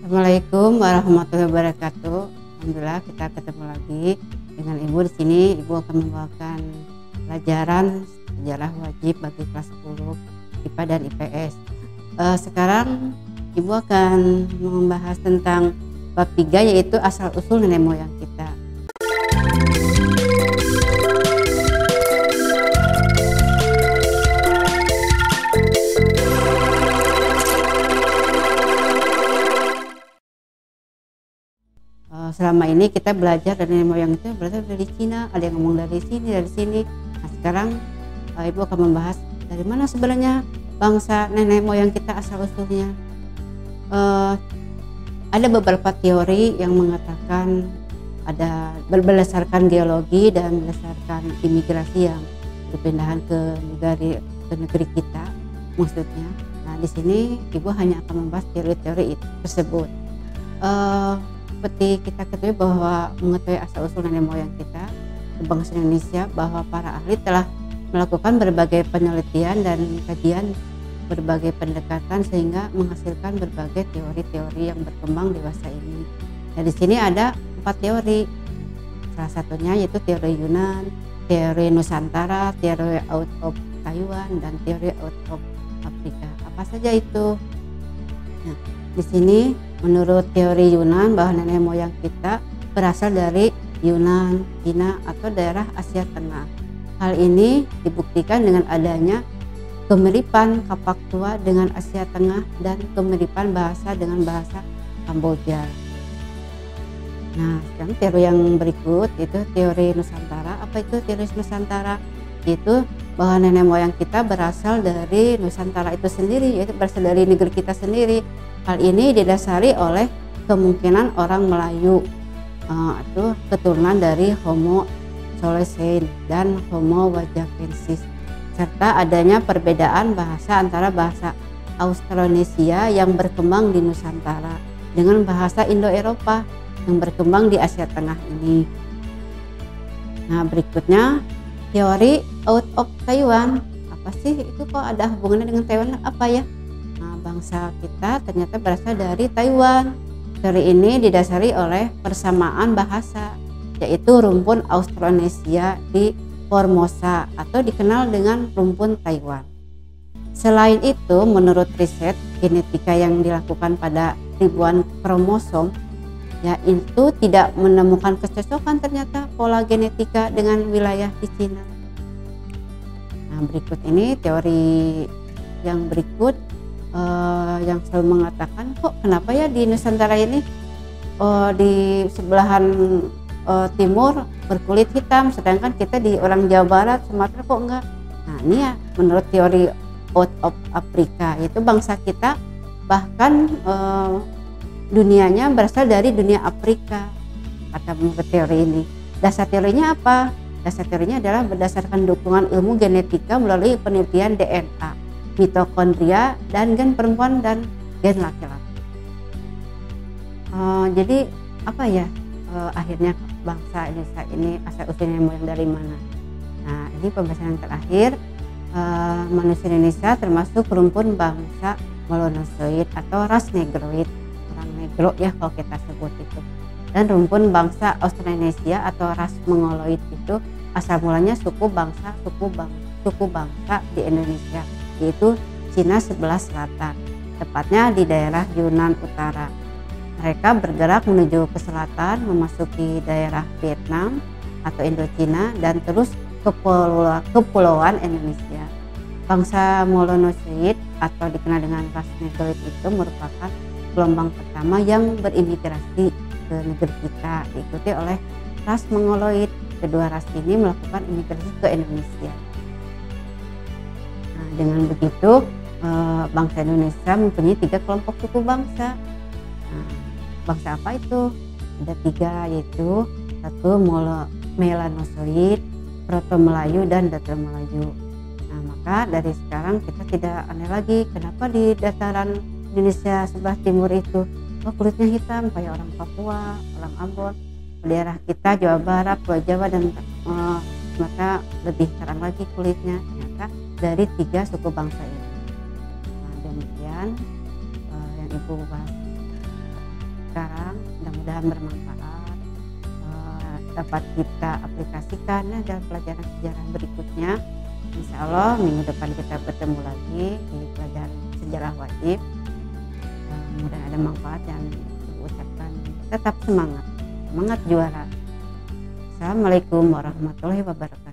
Assalamualaikum warahmatullahi wabarakatuh. Alhamdulillah kita ketemu lagi dengan Ibu di sini. Ibu akan membawakan pelajaran sejarah wajib bagi kelas 10 IPA dan IPS. Sekarang Ibu akan membahas tentang bab 3, yaitu asal usul nenek moyang kita. Selama ini kita belajar dari nenek moyang itu berasal dari Cina, ada yang ngomong dari sini. Nah, sekarang Ibu akan membahas dari mana sebenarnya bangsa nenek moyang kita asal usulnya. Ada beberapa teori yang mengatakan ada berdasarkan geologi dan berdasarkan imigrasi yang berpindahan ke negeri kita maksudnya. Nah, di sini Ibu hanya akan membahas teori-teori tersebut. Seperti kita ketahui bahwa mengetahui asal usul nenek moyang kita bangsa Indonesia, bahwa para ahli telah melakukan berbagai penelitian dan kajian berbagai pendekatan sehingga menghasilkan berbagai teori-teori yang berkembang dewasa ini. Nah, di sini ada 4 teori. Salah satunya yaitu teori Yunan, teori Nusantara, teori out of Taiwan, dan teori out of Afrika. Apa saja itu? Nah, di sini menurut teori Yunan bahwa nenek moyang kita berasal dari Yunan, Cina, atau daerah Asia Tengah. Hal ini dibuktikan dengan adanya kemiripan Kapak Tua dengan Asia Tengah dan kemiripan bahasa dengan bahasa Kamboja. Nah, sekarang teori yang berikut itu teori Nusantara. Apa itu teori Nusantara? Itu bahwa nenek moyang kita berasal dari Nusantara itu sendiri, yaitu berasal dari negeri kita sendiri. Hal ini didasari oleh kemungkinan orang Melayu atau keturunan dari Homo Solescens dan Homo wajakensis, serta adanya perbedaan bahasa antara bahasa Austronesia yang berkembang di Nusantara dengan bahasa Indo-Eropa yang berkembang di Asia Tengah ini. Nah, berikutnya teori out of Taiwan. Apa sih itu, kok ada hubungannya dengan Taiwan? Apa ya? Nah, bangsa kita ternyata berasal dari Taiwan. Teori ini didasari oleh persamaan bahasa, yaitu rumpun Austronesia di Formosa atau dikenal dengan rumpun Taiwan. Selain itu, menurut riset genetika yang dilakukan pada ribuan kromosom, itu tidak menemukan kecocokan ternyata pola genetika dengan wilayah di Cina. Nah, berikut ini teori yang berikut yang selalu mengatakan, kok kenapa ya di Nusantara ini di sebelahan timur berkulit hitam, sedangkan kita di orang Jawa Barat, Sumatera kok enggak. Nah, ini ya menurut teori out of Afrika, itu bangsa kita bahkan dunianya berasal dari dunia Afrika, kata menurut teori ini. Dasar teorinya apa? Dasar teorinya adalah berdasarkan dukungan ilmu genetika melalui penelitian DNA, mitokondria, dan gen perempuan dan gen laki-laki. Jadi apa ya akhirnya bangsa Indonesia ini asal usulnya moyang dari mana? Nah, ini pembahasan yang terakhir. Manusia Indonesia termasuk rumpun bangsa Molonozoid atau ras Negroid, orang Negro ya kalau kita sebut itu. Dan rumpun bangsa Austronesia atau ras Mongoloid itu asal mulanya suku bangsa di Indonesia, yaitu Cina sebelah selatan, tepatnya di daerah Yunan Utara. Mereka bergerak menuju ke selatan, memasuki daerah Vietnam atau Indochina, dan terus ke kepulauan Indonesia. Bangsa Molonozoid atau dikenal dengan ras Negroid itu merupakan gelombang pertama yang berimigrasi ke negeri kita, diikuti oleh ras Mongoloid. Kedua ras ini melakukan imigrasi ke Indonesia. Nah, dengan begitu bangsa Indonesia mempunyai 3 kelompok suku bangsa. Nah, bangsa apa itu? Ada 3, yaitu 1 Melanozoid, Proto Melayu, dan Dato Melayu. Nah, maka dari sekarang kita tidak aneh lagi kenapa di dataran Indonesia sebelah timur itu kulitnya hitam kayak orang Papua, orang Ambon. Daerah kita Jawa Barat, Pulau Jawa, dan Sumatera lebih terang lagi kulitnya, ternyata dari 3 suku bangsa ini. Nah, demikian yang Ibu bahas sekarang, mudah-mudahan bermanfaat, dapat kita aplikasikan dalam pelajaran sejarah berikutnya. Insya Allah minggu depan kita bertemu lagi di pelajaran sejarah wajib. Mudah ada manfaat dan ucapkan tetap semangat juara. Assalamualaikum warahmatullahi wabarakatuh.